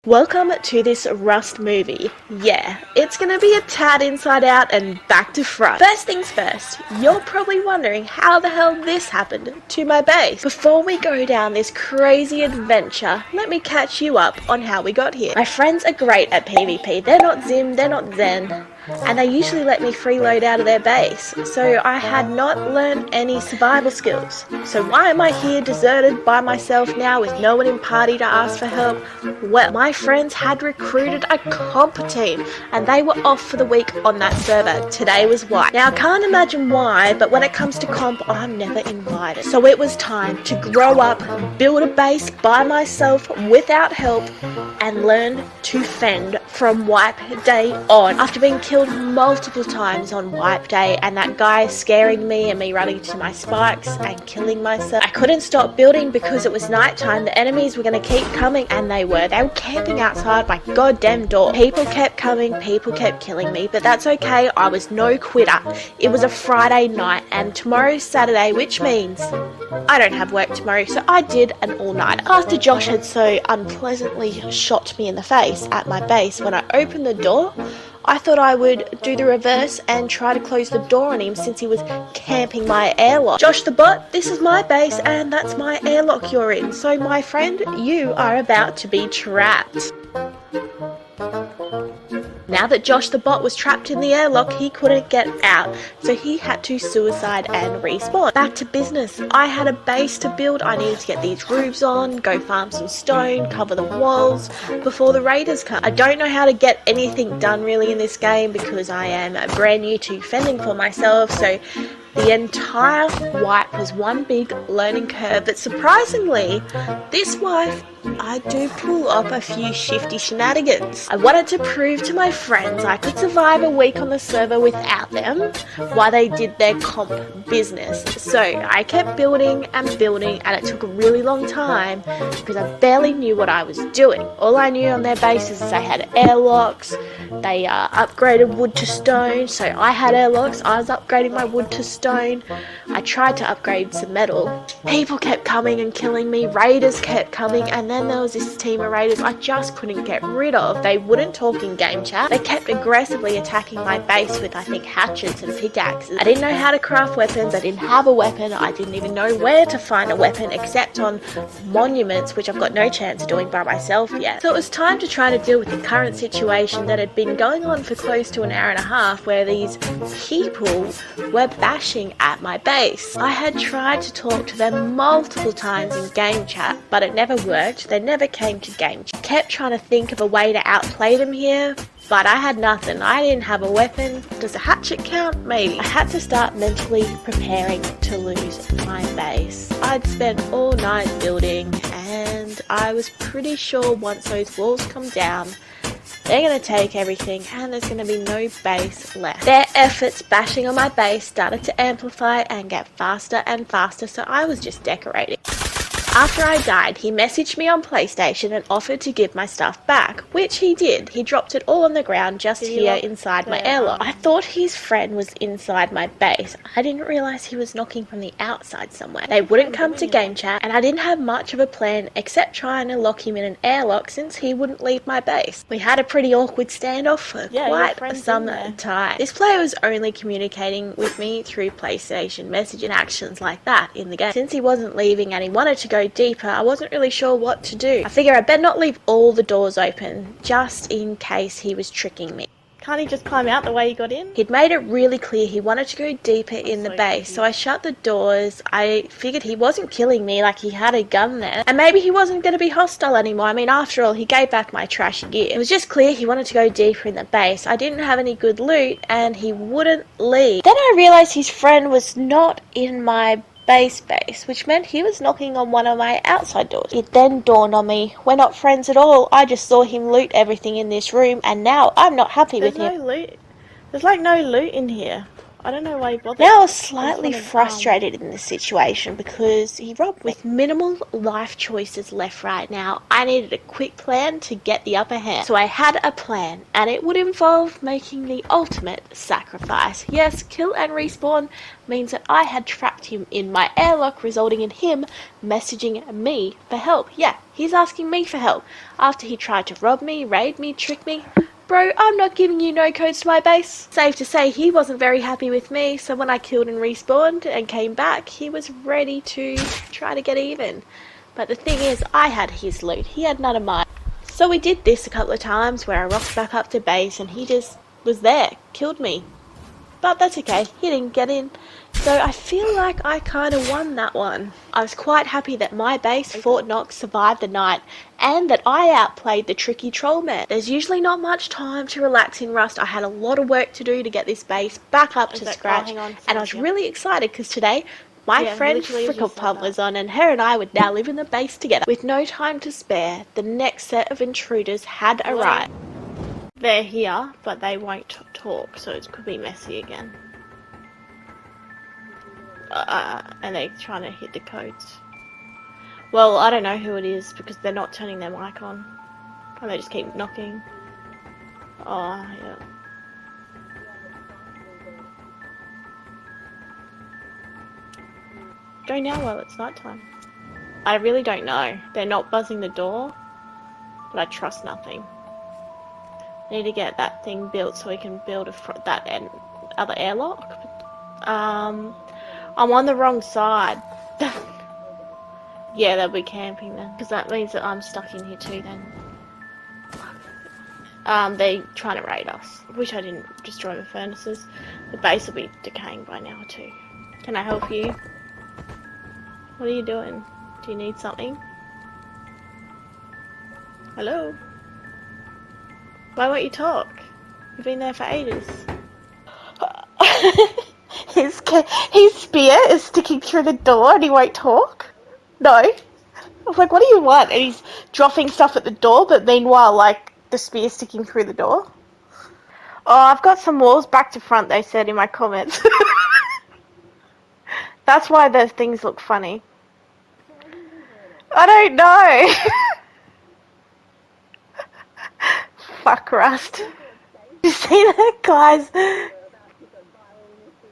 Welcome to this Rust movie. Yeah, it's gonna be a tad inside out and back to front. First things first, you're probably wondering how the hell this happened to my base. Before we go down this crazy adventure, let me catch you up on how we got here. My friends are great at PvP. They're not Zim, they're not Zen, and they usually let me freeload out of their base, so I had not learned any survival skills. So why am I here deserted by myself now with no one in party to ask for help? Well, my friends had recruited a comp team and they were off for the week on that server. Today was why. Now I can't imagine why, but when it comes to comp, I'm never invited. So it was time to grow up, build a base by myself without help, and learn to fend from wipe day on. After being killed multiple times on wipe day and that guy scaring me and me running to my spikes and killing myself, I couldn't stop building because it was nighttime. The enemies were going to keep coming, and they were camping outside my goddamn door. People kept coming, people kept killing me, but that's okay. I was no quitter. It was a Friday night and tomorrow's Saturday, which means I don't have work tomorrow, so I did an all-nighter. After Josh had so unpleasantly shot me in the face at my base when I opened the door, I thought I would do the reverse and try to close the door on him since he was camping my airlock. Josh the bot, this is my base and that's my airlock you're in. So my friend, you are about to be trapped. Now that Josh the bot was trapped in the airlock, he couldn't get out, so he had to suicide and respawn. Back to business. I had a base to build. I needed to get these roofs on, go farm some stone, cover the walls before the raiders come. I don't know how to get anything done really in this game because I am brand new to fending for myself, so the entire wipe was one big learning curve, but surprisingly, this wipe, I do pull off a few shifty shenanigans. I wanted to prove to my friends I could survive a week on the server without them while they did their comp business. So I kept building and building, and it took a really long time because I barely knew what I was doing. All I knew on their bases is they had airlocks, they upgraded wood to stone, so I had airlocks, I was upgrading my wood to stone. I tried to upgrade some metal. People kept coming and killing me, raiders kept coming, and then there was this team of raiders I just couldn't get rid of. They wouldn't talk in game chat. They kept aggressively attacking my base with, I think, hatchets and pickaxes. I didn't know how to craft weapons, I didn't have a weapon, I didn't even know where to find a weapon except on monuments, which I've got no chance of doing by myself yet. So it was time to try to deal with the current situation that had been going on for close to an hour and a half, where these people were bashing at my base. I had tried to talk to them multiple times in game chat, but it never worked. They never came to game chat. Kept trying to think of a way to outplay them here, but I had nothing. I didn't have a weapon. Does a hatchet count? Maybe. I had to start mentally preparing to lose my base. I'd spent all night building, and I was pretty sure once those walls come down, they're going to take everything and there's going to be no base left. Their efforts bashing on my base started to amplify and get faster and faster, so I was just decorating. After I died, he messaged me on PlayStation and offered to give my stuff back, which he did. He dropped it all on the ground just here inside my airlock. I thought his friend was inside my base. I didn't realise he was knocking from the outside somewhere. They wouldn't come to game chat, and I didn't have much of a plan except trying to lock him in an airlock since he wouldn't leave my base. We had a pretty awkward standoff for quite some time. This player was only communicating with me through PlayStation Message and actions like that in the game. Since he wasn't leaving and he wanted to go deeper, I wasn't really sure what to do. I figure I better not leave all the doors open just in case he was tricking me. Can't he just climb out the way he got in? He'd made it really clear he wanted to go deeper in the base, so I shut the doors. I figured he wasn't killing me, like he had a gun there, and maybe he wasn't going to be hostile anymore. I mean, after all, he gave back my trashy gear. It was just clear he wanted to go deeper in the base. I didn't have any good loot and he wouldn't leave. Then I realized his friend was not in my base, which meant he was knocking on one of my outside doors. It then dawned on me, we're not friends at all. I just saw him loot everything in this room and now I'm not happy with him. There's no loot. There's like no loot in here. I don't know why he bothered. Now I was slightly wanted, frustrated in this situation because he robbed me. With minimal life choices left right now, I needed a quick plan to get the upper hand. So I had a plan, and it would involve making the ultimate sacrifice. Yes, kill and respawn means that I had trapped him in my airlock, resulting in him messaging me for help. Yeah, he's asking me for help after he tried to rob me, raid me, trick me. Bro, I'm not giving you no codes to my base. Safe to say he wasn't very happy with me, so when I killed and respawned and came back, he was ready to try to get even. But the thing is, I had his loot, he had none of mine. So we did this a couple of times where I rocked back up to base and he just was there, killed me. But that's okay, he didn't get in. So I feel like I kind of won that one. I was quite happy that my base, Fort Knox, survived the night and that I outplayed the tricky troll man. There's usually not much time to relax in Rust. I had a lot of work to do to get this base back up to scratch, and I was really excited because today my friend Fricklepump was on and her and I would now live in the base together. With no time to spare, the next set of intruders had arrived. They're here, but they won't talk, so it could be messy again. And they're trying to hit the codes. Well, I don't know who it is because they're not turning their mic on. And they just keep knocking. Oh, yeah. Go now while it's nighttime. I really don't know. They're not buzzing the door, but I trust nothing. Need to get that thing built so we can build that other airlock. I'm on the wrong side. Yeah, they'll be camping then, because that means that I'm stuck in here too then. They're trying to raid us. Wish I didn't destroy the furnaces. The base will be decaying by now too. Can I help you? What are you doing? Do you need something? Hello? Why won't you talk? You've been there for ages. His spear is sticking through the door and he won't talk? No. I was like, what do you want? And he's dropping stuff at the door, but meanwhile, like, the spear sticking through the door. Oh, I've got some walls back to front, they said in my comments. That's why those things look funny. I don't know. Fuck Rust. You see that, guys?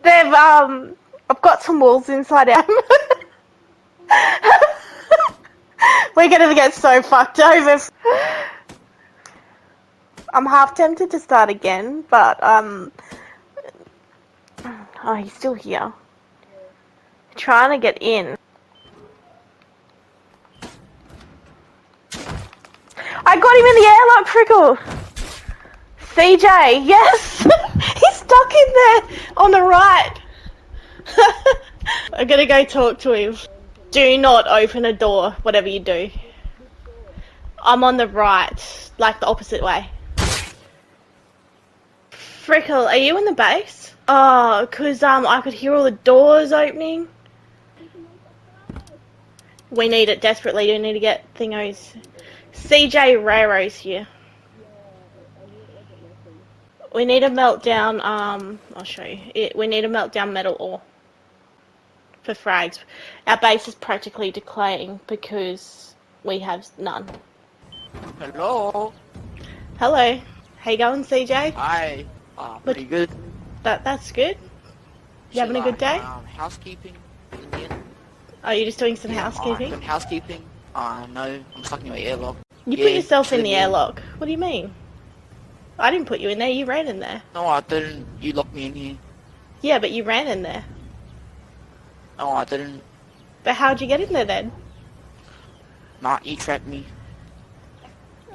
They've, I've got some walls inside out. We're gonna get so fucked over. I'm half tempted to start again, but, oh, he's still here. Trying to get in. I got him in the airlock, Frickle! CJ, yes! He's stuck in there on the right. I'm gonna go talk to him. Do not open a door, whatever you do. I'm on the right, like the opposite way. Frickle, are you in the base? Oh, cause I could hear all the doors opening. We need it desperately. We need to get thingos. CJ Raro's here. We need to melt down, I'll show you. We need to melt down metal ore for frags. Our base is practically decaying because we have none. Hello. Hello. How you going, CJ? Hi. Pretty good. That's good. You having a good day? Housekeeping. Indian. Are you just doing some housekeeping? Some housekeeping. No, I'm stuck in my airlock. You put yourself in the airlock. What do you mean? I didn't put you in there, you ran in there. No, I didn't. You locked me in here. Yeah, but you ran in there. No, I didn't. But how'd you get in there then? Nah, you trapped me.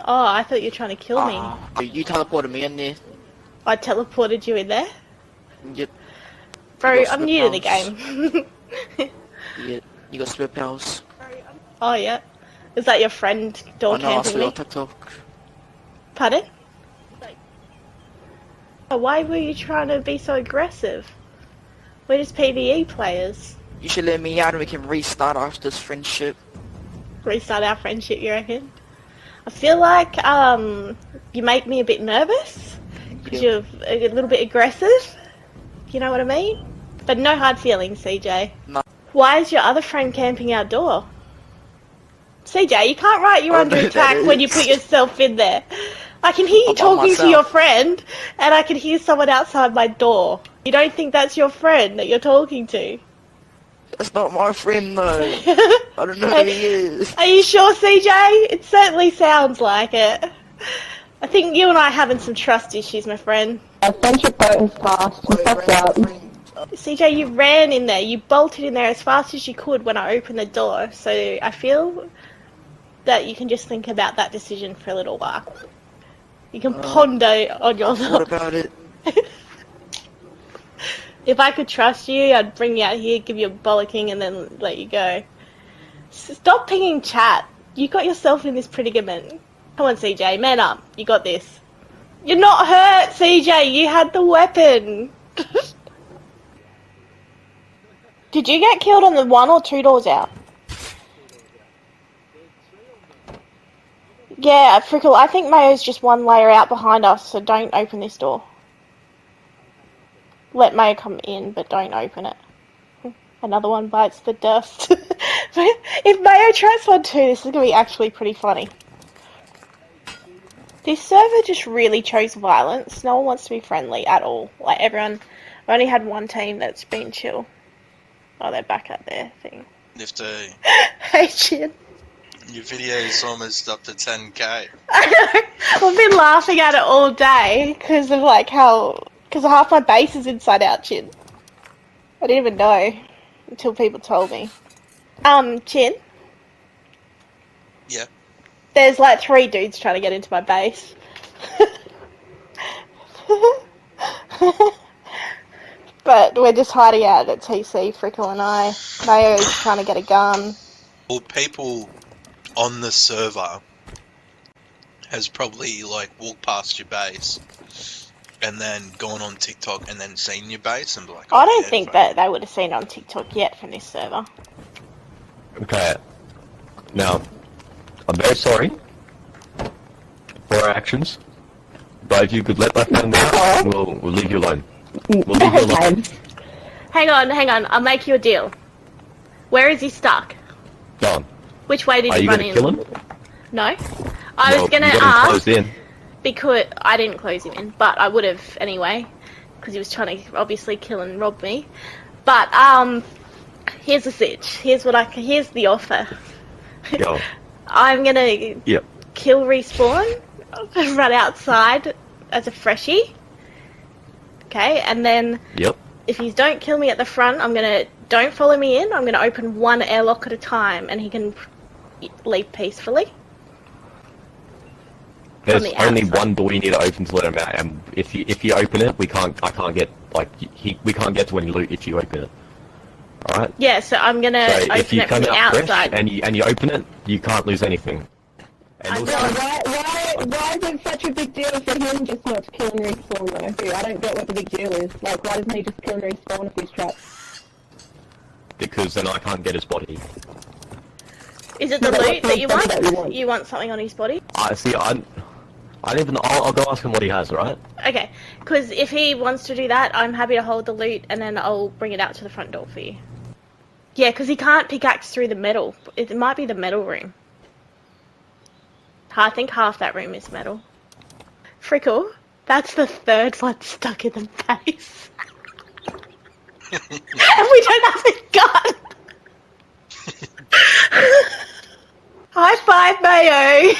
Oh, I thought you were trying to kill me. You teleported me in there. I teleported you in there? Yep. Bro, I'm new to the game. Yeah, you got spare pals. Oh, yeah. Is that your friend door camping me? On TikTok. Pardon? Why were you trying to be so aggressive? We're just PvE players. You should let me out and we can restart after this friendship. Restart our friendship, you reckon? I feel like, you make me a bit nervous. Because you're a little bit aggressive. You know what I mean? But no hard feelings, CJ. No. Why is your other friend camping outdoor? CJ, you can't write you're Oh, under that attack when you is. put yourself in there. I can hear you I'm by talking to myself. your friend, and I can hear someone outside my door. You don't think that's your friend that you're talking to? That's not my friend though. I don't know who he is. Are you sure, CJ? It certainly sounds like it. I think you and I are having some trust issues, my friend. Friendship buttons fast. Wait, Fuck random up. friend. CJ, you ran in there. You bolted in there as fast as you could when I opened the door. So I feel that you can just think about that decision for a little while. You can ponder on your What about it? If I could trust you, I'd bring you out here, give you a bollocking, and then let you go. Stop pinging chat. You got yourself in this predicament. Come on, CJ, man up. You got this. You're not hurt, CJ. You had the weapon. Did you get killed on the 1 or 2 doors out? Yeah, Frickle, I think Mayo's just 1 layer out behind us, so don't open this door. Let Mayo come in, but don't open it. Another one bites the dust. If Mayo tries one too, this is going to be actually pretty funny. This server just really chose violence. No one wants to be friendly at all. Like, everyone... I only had one team that's been chill. Oh, they're back at their thing. Nifty, Hey, Chin. your video is almost up to 10k. I know. I've been laughing at it all day because of like how... Because half my base is inside out, Chin. I didn't even know until people told me. Chin? Yeah. There's like 3 dudes trying to get into my base. But we're just hiding out at TC, Frickle and I. Mayo's trying to get a gun. Well, people on the server has probably like walked past your base and then gone on TikTok and then seen your base and be like, I oh, don't yeah, think fuck. that they would have seen it on TikTok yet from this server. Okay. Now, I'm very sorry for our actions, but if you could let my friend out, we'll leave you alone. We'll leave you alone. Hang on, I'll make you a deal. Where is he stuck? Done. Which way did Are he you run gonna in? kill him? No. I was gonna you got him ask, closed in. because I didn't close him in, but I would have anyway, because he was trying to obviously kill and rob me. But, here's the sitch. Here's the offer. Go. I'm gonna Yep. kill respawn, run outside as a freshie. Okay, and then Yep. if you don't kill me at the front, don't follow me in, I'm gonna open 1 airlock at a time and he can leave peacefully. There's the only outside. 1 door you need to open to let him out, and if you open it, I can't get we can't get to any loot if you open it. All right. Yeah, so I'm gonna So open if you it from come the out fresh outside. and you open it, you can't lose anything. And I also, know. Why is it such a big deal for him just not to kill and respawn though? I don't get what the big deal is. Like, why doesn't he just kill and respawn if he's trapped? because then I can't get his body. Is it the No, but loot what's that you the want? thing that you want? You want something on his body? I see. I'll go ask him what he has. Right? Okay, because if he wants to do that, I'm happy to hold the loot and then I'll bring it out to the front door for you. Yeah, because he can't pickaxe through the metal. It might be the metal room. I think half that room is metal. Frickle, that's the 3rd one stuck in the base. And we don't have a gun! High five, Mayo!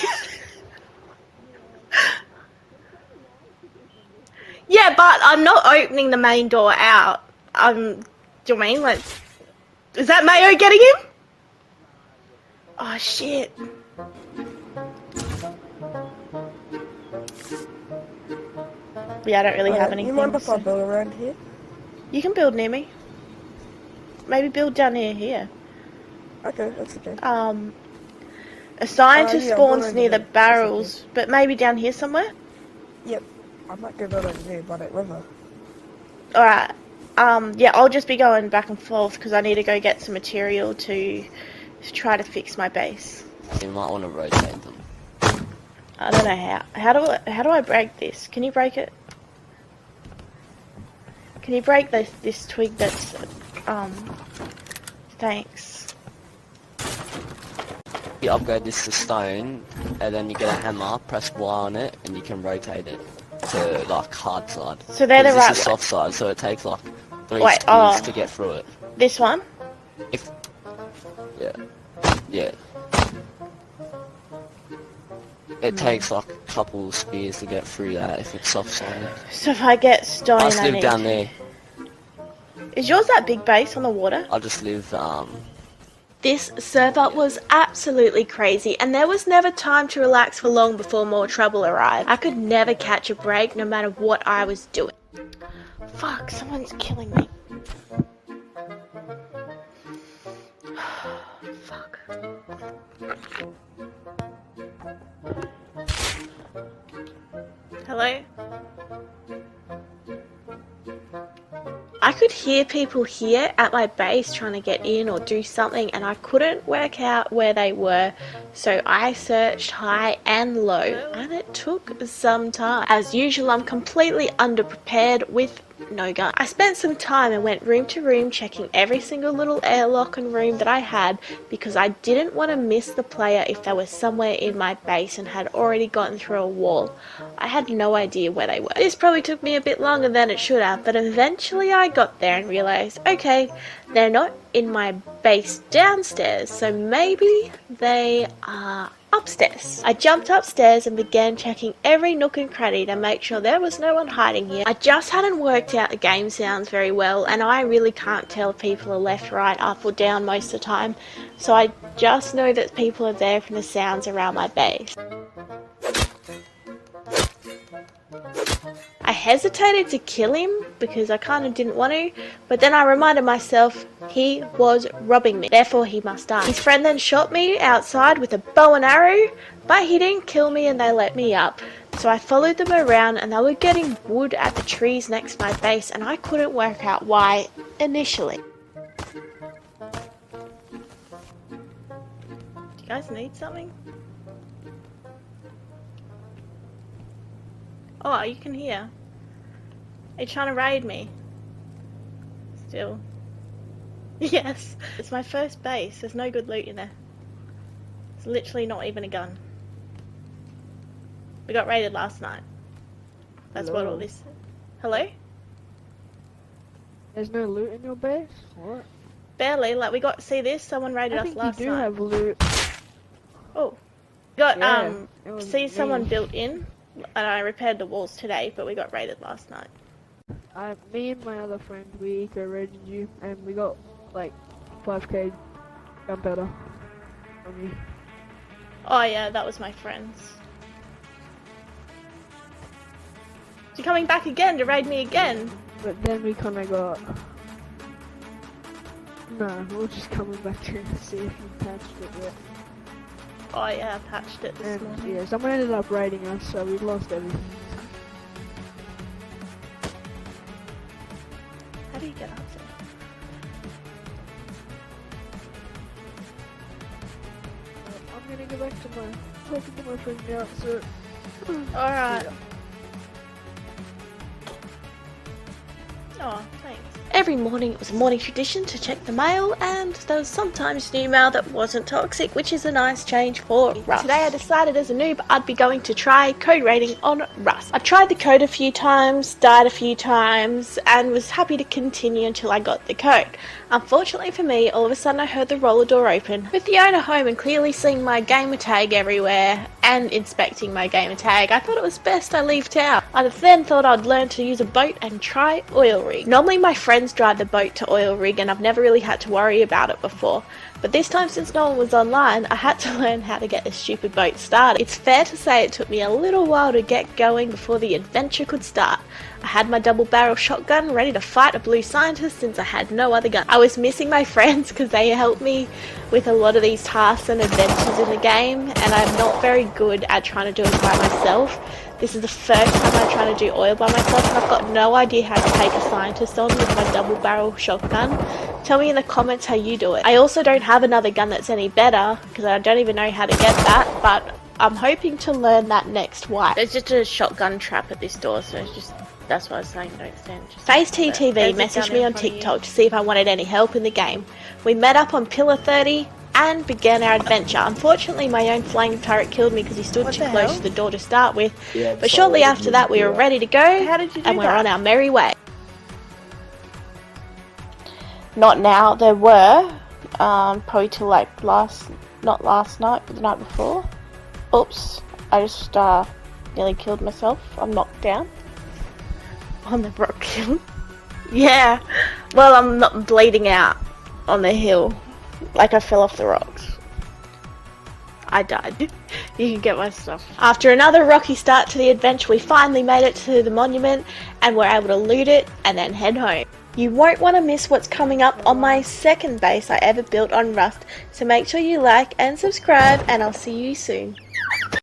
Yeah, but I'm not opening the main door out. Do you mean, like... Is that Mayo getting him? Oh, shit. Yeah, I don't really have anything. You mind if I so- build around here? You can build near me. Maybe build down here. Okay, that's okay. Assigned to Yeah, spawns build near over the there. That's barrels, but maybe down here somewhere? Yep. I might go build over there by that river. Alright. Yeah, I'll just be going back and forth because I need to go get some material to try to fix my base. You might want to rotate them. I don't know how. How do I break this? Can you break it? Can you break this twig that's, thanks. You upgrade this to stone, and then you get a hammer, press Y on it, and you can rotate it to, like, hard side. So they're the 'Cause right this is soft side, so it takes, like, 3 Wait, speeds to get through it. This one? Yeah. Yeah. It takes like a couple spears to get through that if it's soft sided. So if I get stone, I just live need... down there. Is yours that big base on the water? I just live, This server was absolutely crazy, and there was never time to relax for long before more trouble arrived. I could never catch a break no matter what I was doing. Fuck, someone's killing me. Fuck. Hello? I could hear people here at my base trying to get in or do something, and I couldn't work out where they were, so I searched high and low, and it took some time. As usual, I'm completely underprepared with no gun. I spent some time and went room to room checking every single little airlock and room that I had, because I didn't want to miss the player if they were somewhere in my base and had already gotten through a wall. I had no idea where they were. This probably took me a bit longer than it should have, but eventually I got there and realised, okay, they're not in my base downstairs, so maybe they are upstairs. I jumped upstairs and began checking every nook and cranny to make sure there was no one hiding here. I just hadn't worked out the game sounds very well, and I really can't tell if people are left, right, up or down most of the time, so I just know that people are there from the sounds around my base. I hesitated to kill him because I kind of didn't want to, but then I reminded myself he was robbing me, therefore he must die. His friend then shot me outside with a bow and arrow, but he didn't kill me and they let me up. So I followed them around and they were getting wood at the trees next to my base, and I couldn't work out why initially. Do you guys need something? Oh, you can hear. Are you trying to raid me? Still. Yes. It's my first base. There's no good loot in there. It's literally not even a gun. We got raided last night. That's what all this... Hello? There's no loot in your base? What? Barely. Like, we got... See this? Someone raided us last you do night. have loot. Oh. Got, Yeah, it was see me. someone built in, and I repaired the walls today, but we got raided last night. Me and my other friend, we eco-raided you, and we got, like, 5k gunpowder from you. Oh yeah, that was my friends. You coming back again to raid me again? But then we kinda got... No, we're just coming back to see if you patched it yet. Oh yeah, I patched it this And morning. yeah, someone ended up raiding us, so we lost everything. How do you get up there? I'm gonna go back to talking to my friend now, so... Alright. Oh, thanks. Every morning it was a morning tradition to check the mail, and there was sometimes new mail that wasn't toxic, which is a nice change for Rust. Today I decided as a noob I'd be going to try code rating on Rust. I tried the code a few times, died a few times, and was happy to continue until I got the code. Unfortunately for me, all of a sudden I heard the roller door open. With the owner home and clearly seeing my gamer tag everywhere and inspecting my gamer tag, I thought it was best I leave town. I then thought I'd learn to use a boat and try oil rig. Normally my friends drive the boat to oil rig and I've never really had to worry about it before. But this time, since no one was online, I had to learn how to get this stupid boat started. It's fair to say it took me a little while to get going before the adventure could start. I had my double barrel shotgun ready to fight a blue scientist since I had no other gun. I was missing my friends because they helped me with a lot of these tasks and adventures in the game, and I'm not very good at trying to do it by myself. This is the first time I'm trying to do oil by myself, and I've got no idea how to take a scientist on with my double barrel shotgun. Tell me in the comments how you do it. I also don't have another gun that's any better because I don't even know how to get that, but I'm hoping to learn that next wipe. There's just a shotgun trap at this door, so just That's what I was saying, don't stand. Just Face TTV There's a messaged gun me in on front of you. TikTok to see if I wanted any help in the game. We met up on Pillar 30 and began our adventure. Unfortunately, my own flame turret killed me because he stood What too the close hell? to the door to start with. Yeah, But shortly after that, we were ready to go, How did you do and we're that? on our merry way. Not now. There were, probably till like not last night, but the night before. Oops. I just, nearly killed myself. I'm knocked down. On the rock hill. Yeah, well, I'm not bleeding out on the hill. Like I fell off the rocks. I died. You can get my stuff. After another rocky start to the adventure, we finally made it to the monument and were able to loot it and then head home. You won't want to miss what's coming up on my second base I ever built on Rust, so make sure you like and subscribe, and I'll see you soon.